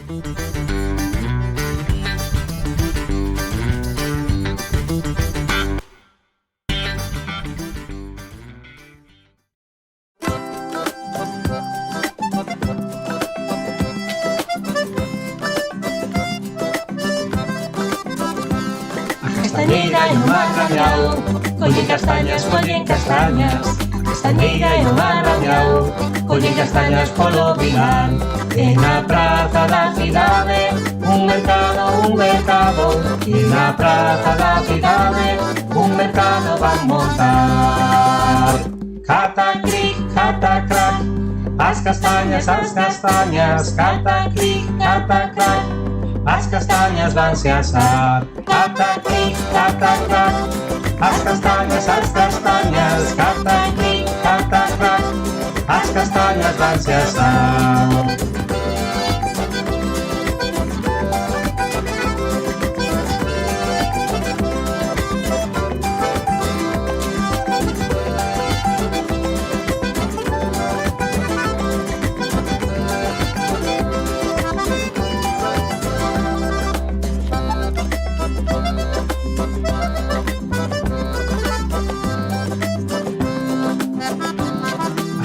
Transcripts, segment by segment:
Castañeira e o mar rabiao, collen castañas, collen castañas. A castañeira e o mar rabiao, collen castañas polo vilar. E na praza da cidade, un mercado. E na praza da cidade, un mercado van montar. Catacric, catacrac, as castañas, catacric, catacrac, as castañas vanse asar. Catacric, catacrac, as castañas, catacric, catacrac, as castañas vanse asar.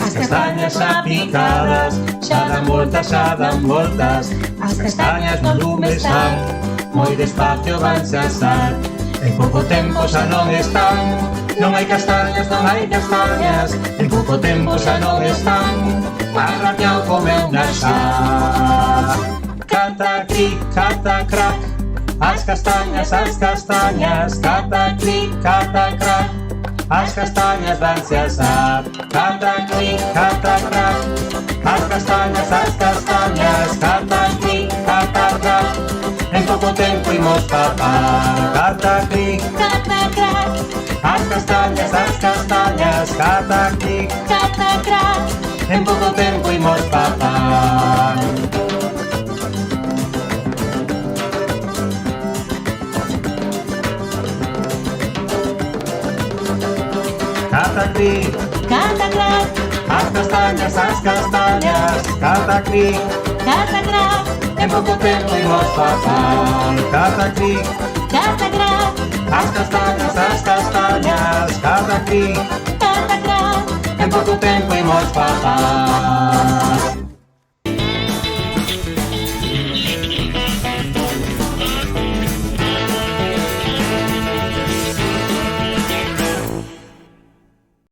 As castañas xa picadas, xa dan voltas. As castañas no lume están, moi despacio vanse asar. En pouco tempo xa non están, non hai castañas, en pouco tempo xa non están. Arrañao comeu na xa. Catacric, catacrac, as castañas, catacric, catacrac, as castañas vanse asar. Catacric, catacrac, as castañas, catacric, catacrac, en pouco tempo imos papar. Catacric, Catacrac, as castañas, catacric, catacrac, en pouco tempo imos papar. Catacric, catacrac, as castañas, catacric, catacrac, en pouco tempo imos papar. Catacric, catacrac, as castañas, catacric, catacrac, en pouco tempo imos papar.